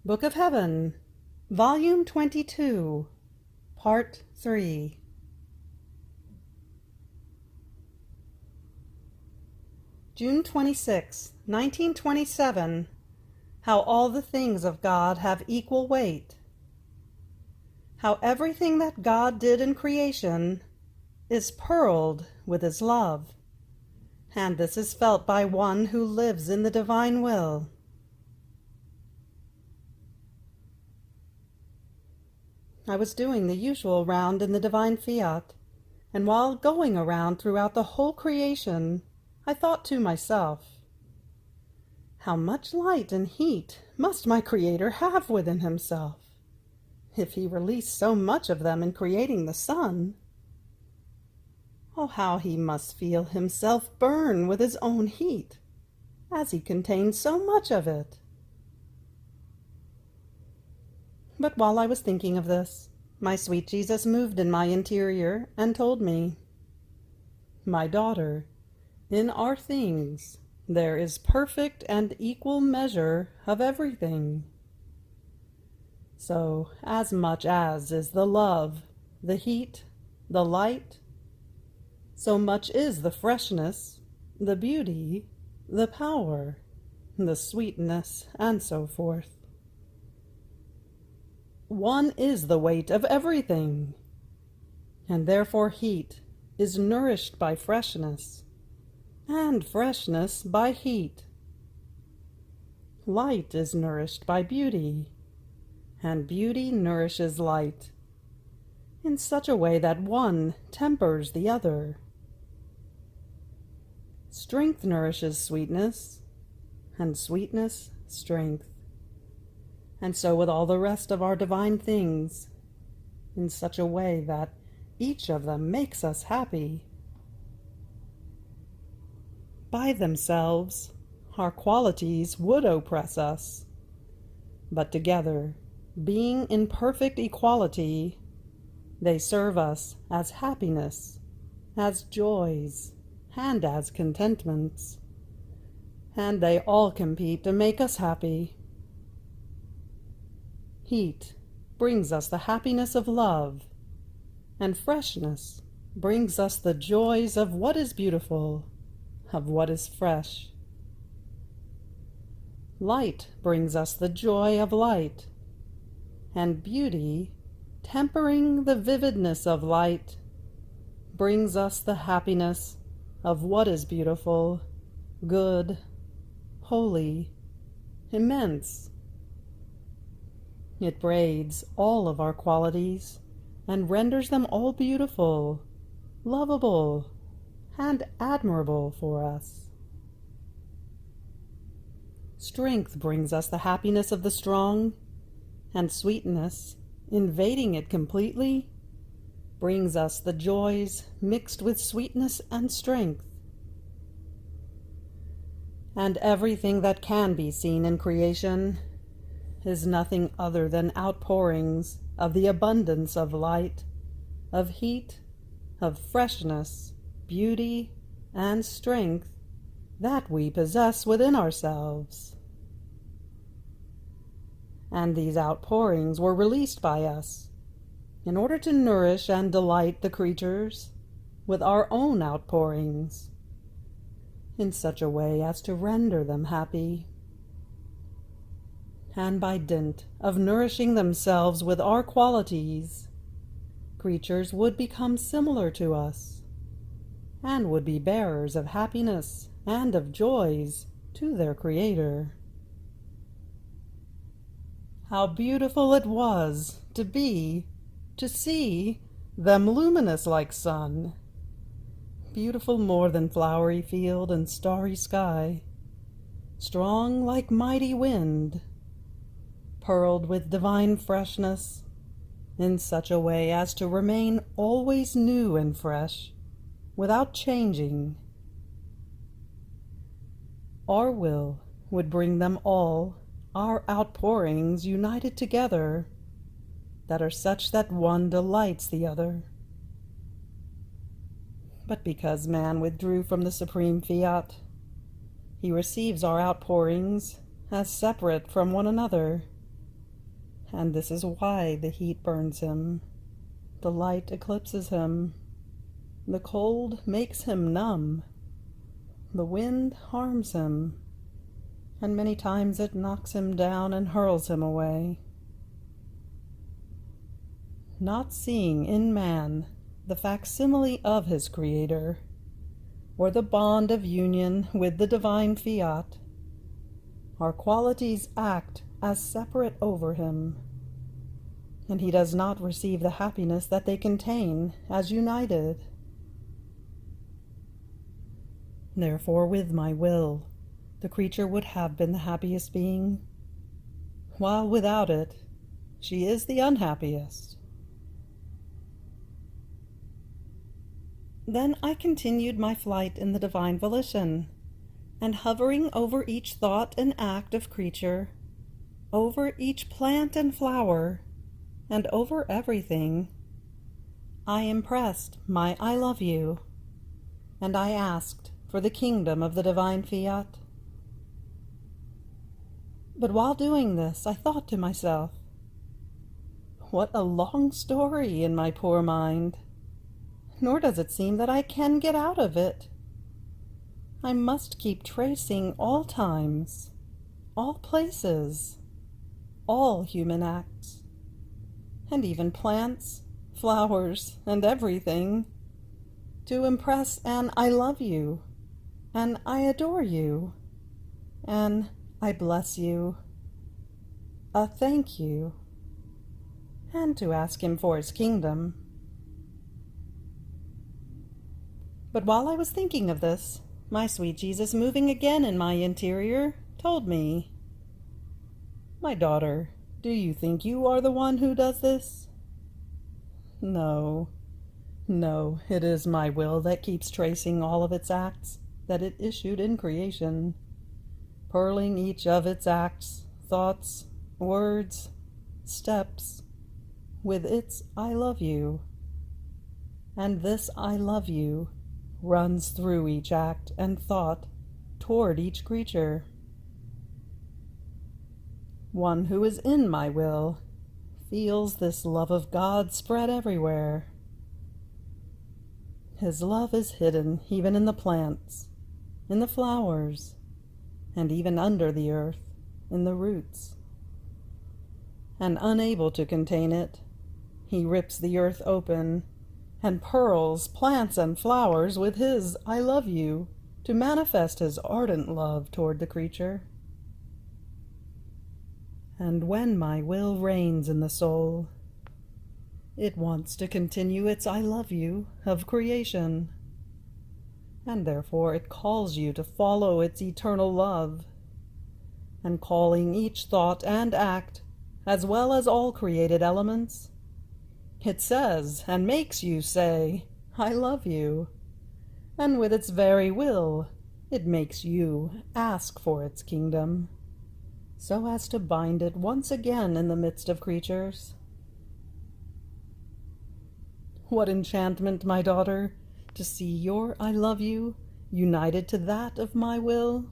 Book of Heaven, Volume 22, Part 3. June 26, 1927. How all the things of God have equal weight. How everything that God did in creation is pearled with His love, and this is felt by one who lives in the divine will. I was doing the usual round in the divine Fiat, and while going around throughout the whole creation, I thought to myself, how much light and heat must my Creator have within Himself, if He released so much of them in creating the sun? Oh, how He must feel Himself burn with His own heat, as He contains so much of it. But while I was thinking of this, my sweet Jesus moved in my interior and told me, "My daughter, in our things there is perfect and equal measure of everything. So, as much as is the love, the heat, the light, so much is the freshness, the beauty, the power, the sweetness, and so forth. One is the weight of everything, and therefore heat is nourished by freshness, and freshness by heat. Light is nourished by beauty, and beauty nourishes light, in such a way that one tempers the other. Strength nourishes sweetness, and sweetness strength. And so with all the rest of our divine things, in such a way that each of them makes us happy. By themselves, our qualities would oppress us, but together, being in perfect equality, they serve us as happiness, as joys, and as contentments, and they all compete to make us happy. Heat brings us the happiness of love, and freshness brings us the joys of what is beautiful, of what is fresh. Light brings us the joy of light, and beauty, tempering the vividness of light, brings us the happiness of what is beautiful, good, holy, immense. It braids all of our qualities and renders them all beautiful, lovable, and admirable for us. Strength brings us the happiness of the strong, and sweetness, invading it completely, brings us the joys mixed with sweetness and strength. And everything that can be seen in creation is nothing other than outpourings of the abundance of light, of heat, of freshness, beauty, and strength that we possess within ourselves. And these outpourings were released by us in order to nourish and delight the creatures with our own outpourings, in such a way as to render them happy. And by dint of nourishing themselves with our qualities, creatures would become similar to us, and would be bearers of happiness and of joys to their Creator. How beautiful it was to see them luminous like sun, beautiful more than flowery field and starry sky, strong like mighty wind, pearled with divine freshness, in such a way as to remain always new and fresh, without changing. Our will would bring them all, our outpourings united together, that are such that one delights the other. But because man withdrew from the supreme Fiat, he receives our outpourings as separate from one another, And this is why the heat burns him, the light eclipses him, the cold makes him numb, the wind harms him, and many times it knocks him down and hurls him away. Not seeing in man the facsimile of his Creator, or the bond of union with the divine Fiat, our qualities act as separate over him, and he does not receive the happiness that they contain as united. Therefore, with my will, the creature would have been the happiest being, while without it, she is the unhappiest. Then I continued my flight in the divine volition, and hovering over each thought and act of creature, over each plant and flower, and over everything, I impressed my I love you, and I asked for the kingdom of the divine Fiat. But while doing this, I thought to myself, what a long story in my poor mind, nor does it seem that I can get out of it. I must keep tracing all times, all places, all human acts, and even plants, flowers, and everything, to impress an I love you, an I adore you, an I bless you, a thank you, and to ask him for his kingdom. But while I was thinking of this, my sweet Jesus, moving again in my interior, told me, "My daughter, do you think you are the one who does this? No, no, it is my will that keeps tracing all of its acts that it issued in creation, pearling each of its acts, thoughts, words, steps, with its I love you. And this I love you runs through each act and thought toward each creature. One who is in my will feels this love of God spread everywhere. His love is hidden even in the plants, in the flowers, and even under the earth, in the roots. And unable to contain it, he rips the earth open and pearls plants and flowers with his I love you to manifest his ardent love toward the creature. And when my will reigns in the soul, it wants to continue its I love you of creation, and therefore it calls you to follow its eternal love, and calling each thought and act, as well as all created elements, it says and makes you say, I love you, and with its very will, it makes you ask for its kingdom, so as to bind it once again in the midst of creatures. What enchantment, my daughter, to see your I love you united to that of my will,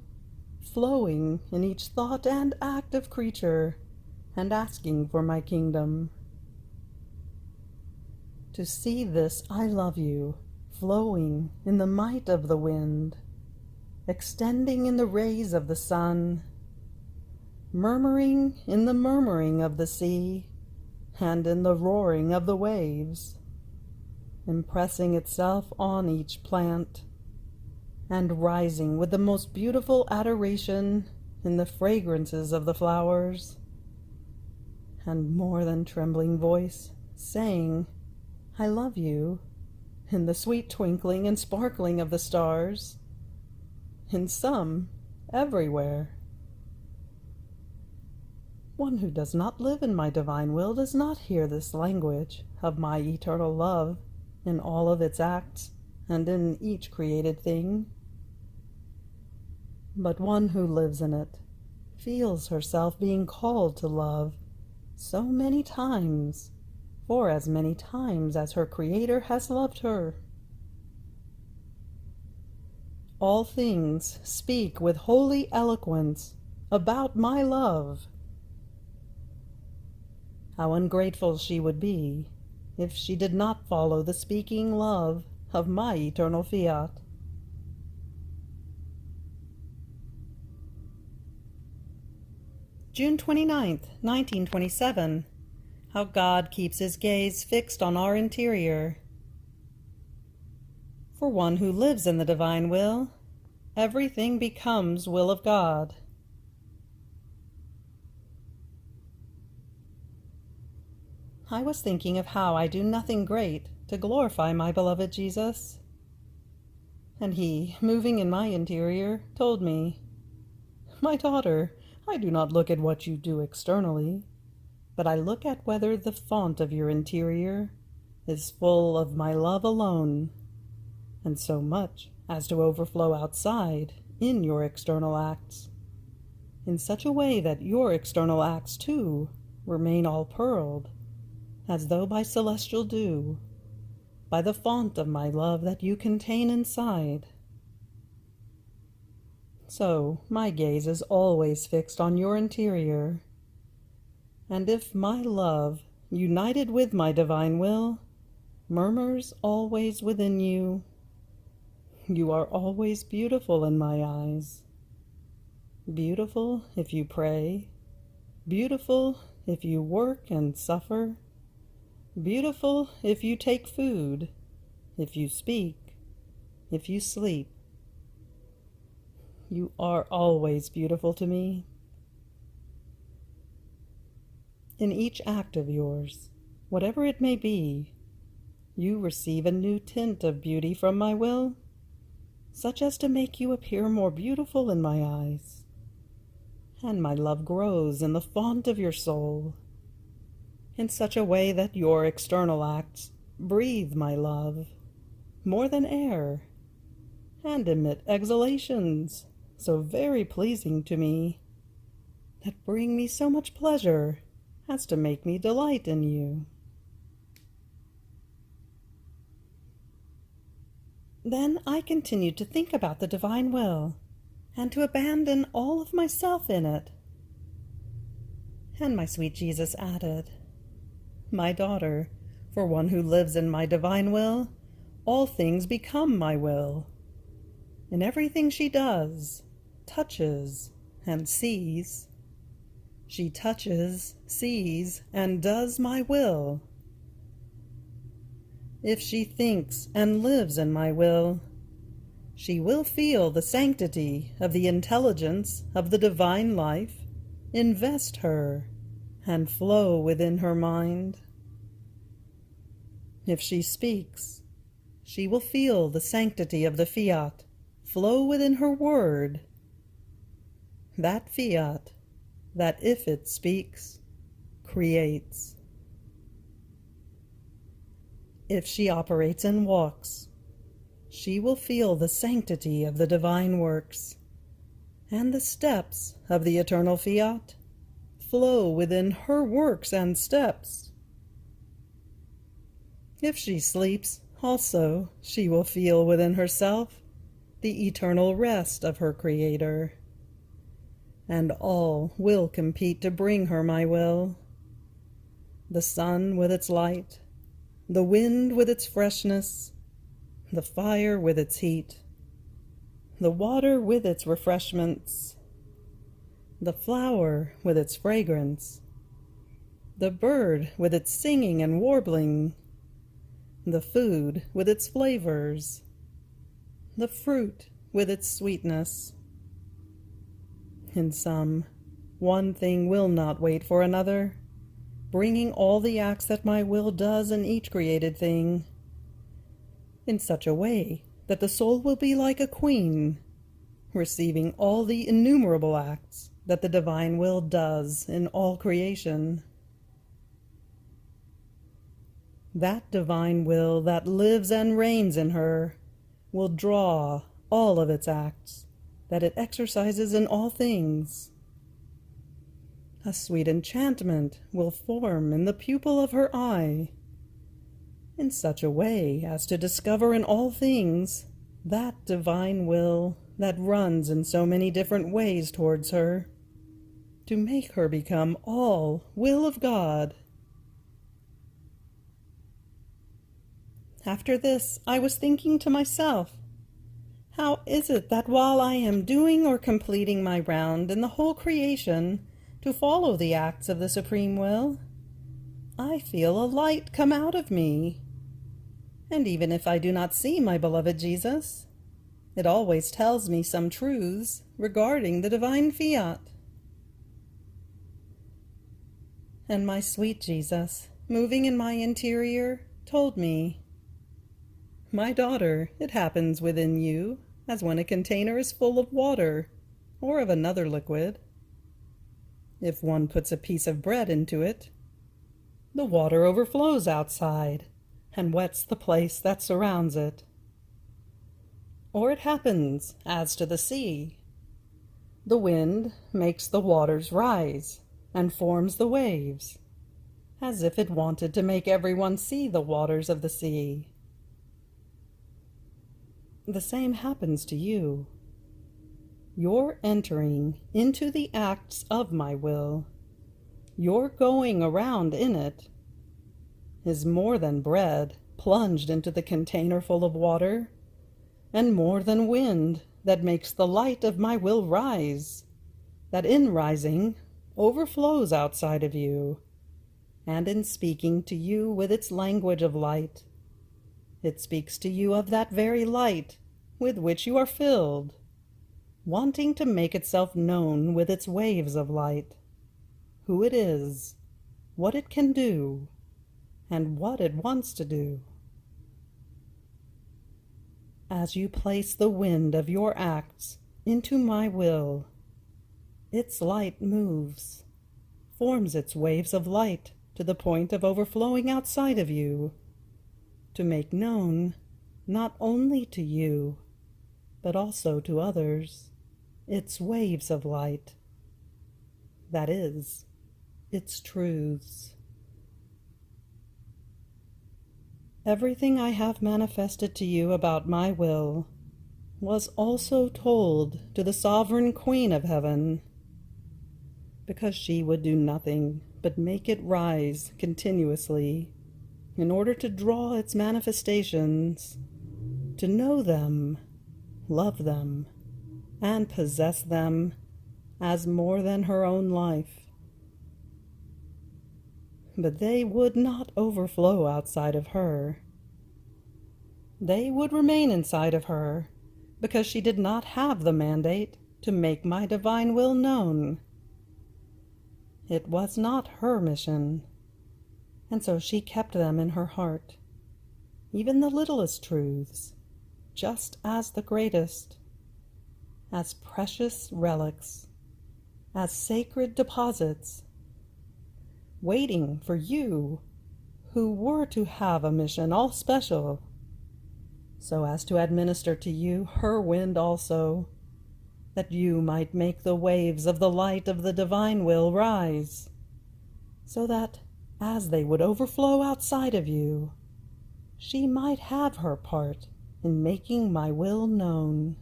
flowing in each thought and act of creature, and asking for my kingdom. To see this I love you flowing in the might of the wind, extending in the rays of the sun, murmuring in the murmuring of the sea, and in the roaring of the waves, impressing itself on each plant, and rising with the most beautiful adoration in the fragrances of the flowers, and more than trembling voice saying, I love you, in the sweet twinkling and sparkling of the stars, in some, everywhere. One who does not live in my divine will does not hear this language of my eternal love in all of its acts and in each created thing. But one who lives in it feels herself being called to love so many times, for as many times as her Creator has loved her. All things speak with holy eloquence about my love. How ungrateful she would be if she did not follow the speaking love of my eternal Fiat. June 29th, 1927. How God keeps his gaze fixed on our interior. For one who lives in the divine will, everything becomes will of God. I was thinking of how I do nothing great to glorify my beloved Jesus. And he, moving in my interior, told me, "My daughter, I do not look at what you do externally, but I look at whether the font of your interior is full of my love alone, and so much as to overflow outside in your external acts, in such a way that your external acts, too, remain all pearled, as though by celestial dew, by the font of my love that you contain inside. So my gaze is always fixed on your interior, and if my love, united with my divine will, murmurs always within you, you are always beautiful in my eyes. Beautiful if you pray, beautiful if you work and suffer, beautiful if you take food, if you speak, if you sleep. You are always beautiful to me. In each act of yours, whatever it may be, you receive a new tint of beauty from my will, such as to make you appear more beautiful in my eyes. And my love grows in the font of your soul, in such a way that your external acts breathe my love more than air, and emit exhalations so very pleasing to me, that bring me so much pleasure as to make me delight in you. Then I continued to think about the divine will, and to abandon all of myself in it. And my sweet Jesus added, "My daughter, for one who lives in my divine will, all things become my will. In everything she does, touches, and sees, she touches, sees, and does my will. If she thinks and lives in my will, she will feel the sanctity of the intelligence of the divine life invest her and flow within her mind. If she speaks, she will feel the sanctity of the Fiat flow within her word. That Fiat, that if it speaks, creates. If she operates and walks, she will feel the sanctity of the divine works, and the steps of the eternal Fiat flow within her works and steps. If she sleeps, also, she will feel within herself the eternal rest of her Creator, and all will compete to bring her my will. The sun with its light, the wind with its freshness, the fire with its heat, the water with its refreshments, the flower with its fragrance, the bird with its singing and warbling, the food with its flavors, the fruit with its sweetness. In sum, one thing will not wait for another, bringing all the acts that my will does in each created thing, in such a way that the soul will be like a queen, receiving all the innumerable acts that the divine will does in all creation. That divine will that lives and reigns in her will draw all of its acts that it exercises in all things. A sweet enchantment will form in the pupil of her eye, in such a way as to discover in all things that divine will that runs in so many different ways towards her, to make her become all will of God After this, I was thinking to myself, how is it that while I am doing or completing my round in the whole creation to follow the acts of the Supreme Will, I feel a light come out of me? And even if I do not see my beloved Jesus, it always tells me some truths regarding the divine fiat. And my sweet Jesus, moving in my interior, told me, "My daughter, it happens within you, as when a container is full of water, or of another liquid. If one puts a piece of bread into it, the water overflows outside, and wets the place that surrounds it. Or it happens as to the sea. The wind makes the waters rise, and forms the waves, as if it wanted to make everyone see the waters of the sea. The same happens to you. Your entering into the acts of my will, your going around in it, is more than bread plunged into the container full of water, and more than wind that makes the light of my will rise, that in rising overflows outside of you, and in speaking to you with its language of light, it speaks to you of that very light with which you are filled, wanting to make itself known with its waves of light, who it is, what it can do, and what it wants to do. As you place the wind of your acts into my will, its light moves, forms its waves of light to the point of overflowing outside of you, to make known, not only to you, but also to others, its waves of light. That is, its truths. Everything I have manifested to you about my will was also told to the Sovereign Queen of Heaven, because she would do nothing but make it rise continuously in order to draw its manifestations, to know them, love them, and possess them as more than her own life. But they would not overflow outside of her. They would remain inside of her, because she did not have the mandate to make my divine will known. It was not her mission, and so she kept them in her heart, even the littlest truths, just as the greatest, as precious relics, as sacred deposits, waiting for you, who were to have a mission all special, so as to administer to you her wind also, that you might make the waves of the light of the divine will rise, so that, as they would overflow outside of you, she might have her part in making my will known.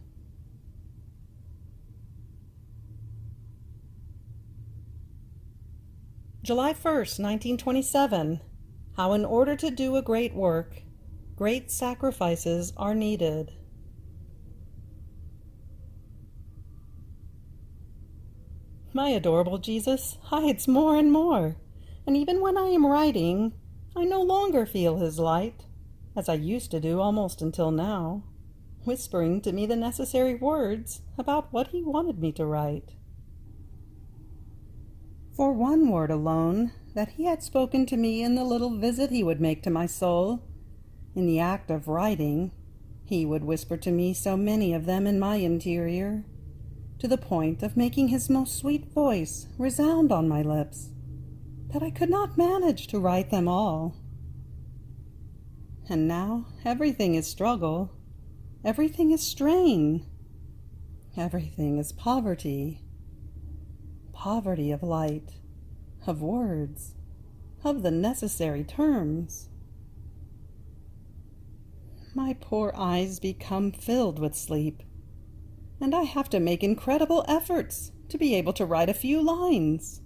July 1st, 1927. How in order to do a great work, great sacrifices are needed. My adorable Jesus hides more and more, and even when I am writing, I no longer feel his light, as I used to do almost until now, whispering to me the necessary words about what he wanted me to write. For one word alone that he had spoken to me in the little visit he would make to my soul, in the act of writing, he would whisper to me so many of them in my interior, to the point of making his most sweet voice resound on my lips, that I could not manage to write them all. And now everything is struggle, everything is strain, everything is poverty. Poverty of light, of words, of the necessary terms. My poor eyes become filled with sleep, and I have to make incredible efforts to be able to write a few lines.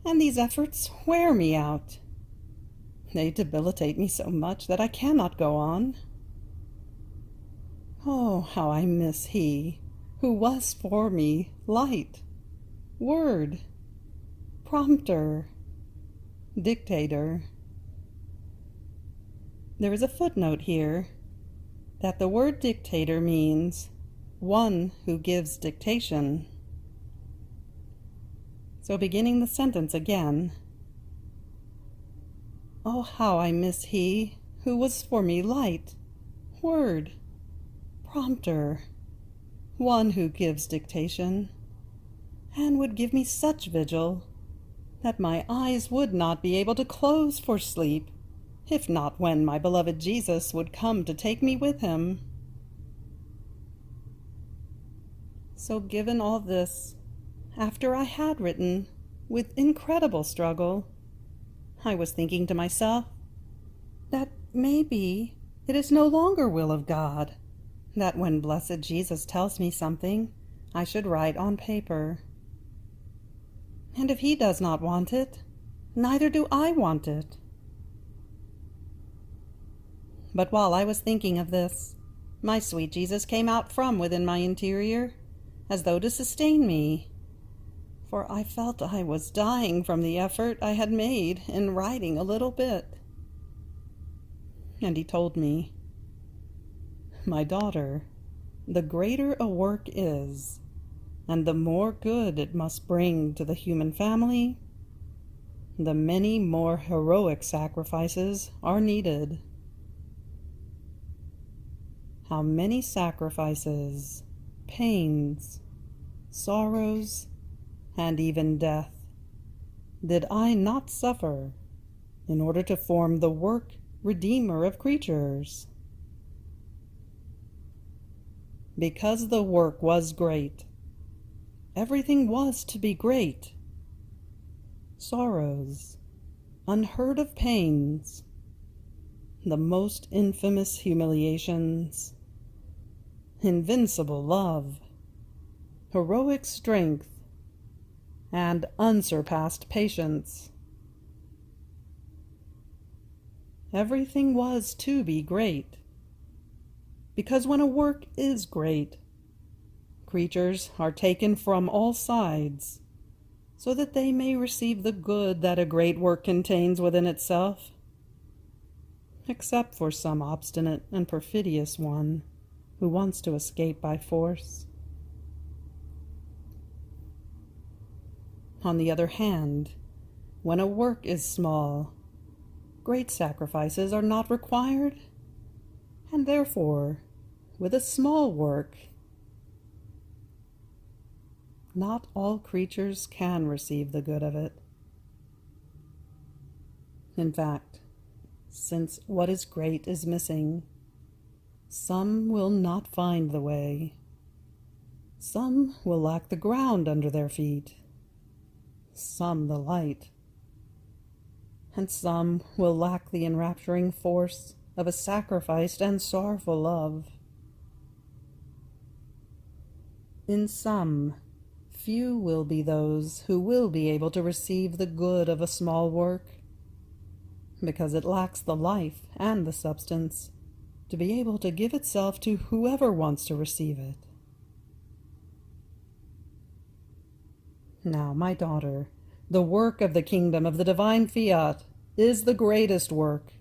And these efforts wear me out. They debilitate me so much that I cannot go on. Oh, how I miss he who was for me light, word, prompter, dictator. There is a footnote here that the word dictator means one who gives dictation. So beginning the sentence again. Oh, how I miss he who was for me light, word, prompter, one who gives dictation, and would give me such vigil that my eyes would not be able to close for sleep, if not when my beloved Jesus would come to take me with him. So given all this, after I had written, with incredible struggle, I was thinking to myself that maybe it is no longer will of God that when blessed Jesus tells me something, I should write on paper. And if he does not want it, neither do I want it. But while I was thinking of this, my sweet Jesus came out from within my interior, as though to sustain me, for I felt I was dying from the effort I had made in writing a little bit. And he told me, "My daughter, the greater a work is, and the more good it must bring to the human family, the many more heroic sacrifices are needed." How many sacrifices, pains, sorrows, and even death did I not suffer in order to form the work Redeemer of creatures? Because the work was great, everything was to be great. Sorrows, unheard of pains, the most infamous humiliations, invincible love, heroic strength, and unsurpassed patience. Everything was to be great, because when a work is great, creatures are taken from all sides, so that they may receive the good that a great work contains within itself, except for some obstinate and perfidious one who wants to escape by force. On the other hand, when a work is small, great sacrifices are not required, and therefore, with a small work, not all creatures can receive the good of it. In fact, since what is great is missing, some will not find the way. Some will lack the ground under their feet, some the light, and some will lack the enrapturing force of a sacrificed and sorrowful love. In some, few will be those who will be able to receive the good of a small work, because it lacks the life and the substance to be able to give itself to whoever wants to receive it. Now, my daughter, the work of the kingdom of the divine Fiat is the greatest work,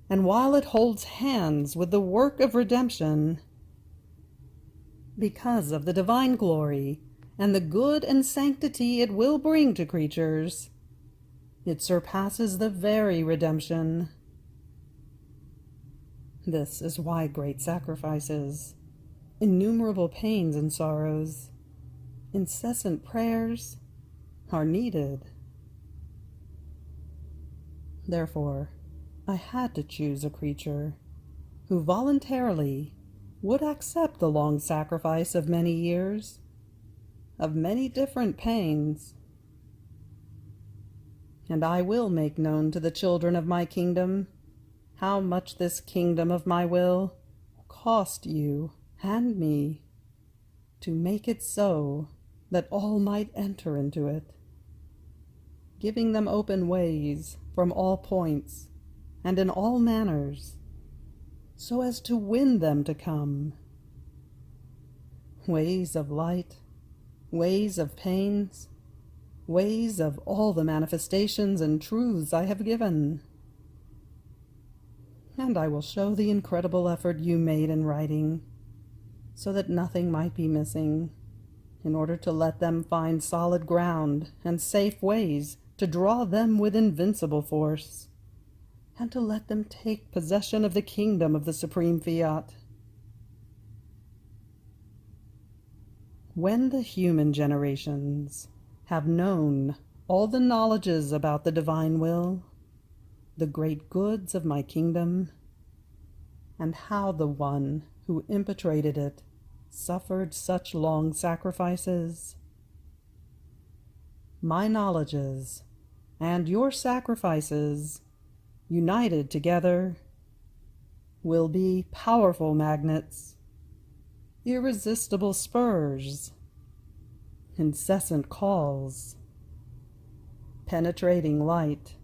and while it holds hands with the work of redemption, because of the divine glory and the good and sanctity it will bring to creatures, it surpasses the very redemption. This is why great sacrifices, innumerable pains and sorrows, incessant prayers are needed. Therefore, I had to choose a creature who voluntarily would accept the long sacrifice of many years, of many different pains. And I will make known to the children of my kingdom how much this kingdom of my will cost you and me, to make it so that all might enter into it, giving them open ways from all points and in all manners, so as to win them to come. Ways of light, ways of pains, ways of all the manifestations and truths I have given. And I will show the incredible effort you made in writing, so that nothing might be missing, in order to let them find solid ground and safe ways to draw them with invincible force, and to let them take possession of the kingdom of the supreme Fiat. When the human generations have known all the knowledges about the divine will, the great goods of my kingdom, and how the one who impetrated it suffered such long sacrifices, my knowledges and your sacrifices, united together, will be powerful magnets, irresistible spurs, incessant calls, penetrating light,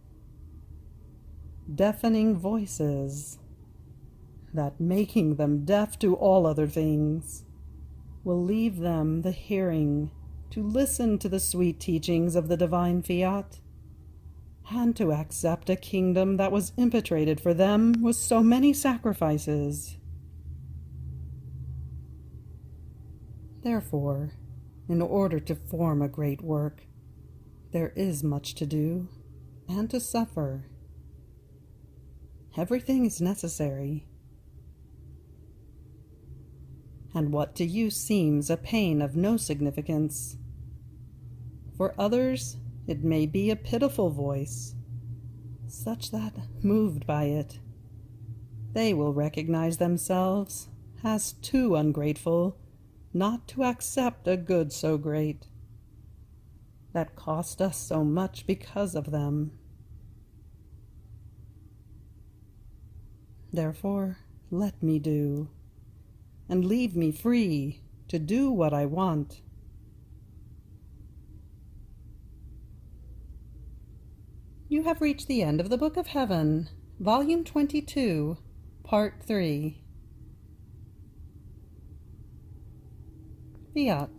deafening voices, that, making them deaf to all other things, will leave them the hearing to listen to the sweet teachings of the divine Fiat, and to accept a kingdom that was impetrated for them with so many sacrifices. Therefore, in order to form a great work, there is much to do and to suffer. Everything is necessary. And what to you seems a pain of no significance, for others it may be a pitiful voice, such that, moved by it, they will recognize themselves as too ungrateful not to accept a good so great, that cost us so much because of them. Therefore, let me do, and leave me free to do what I want. You have reached the end of the Book of Heaven, Volume 22, Part 3. Fiat.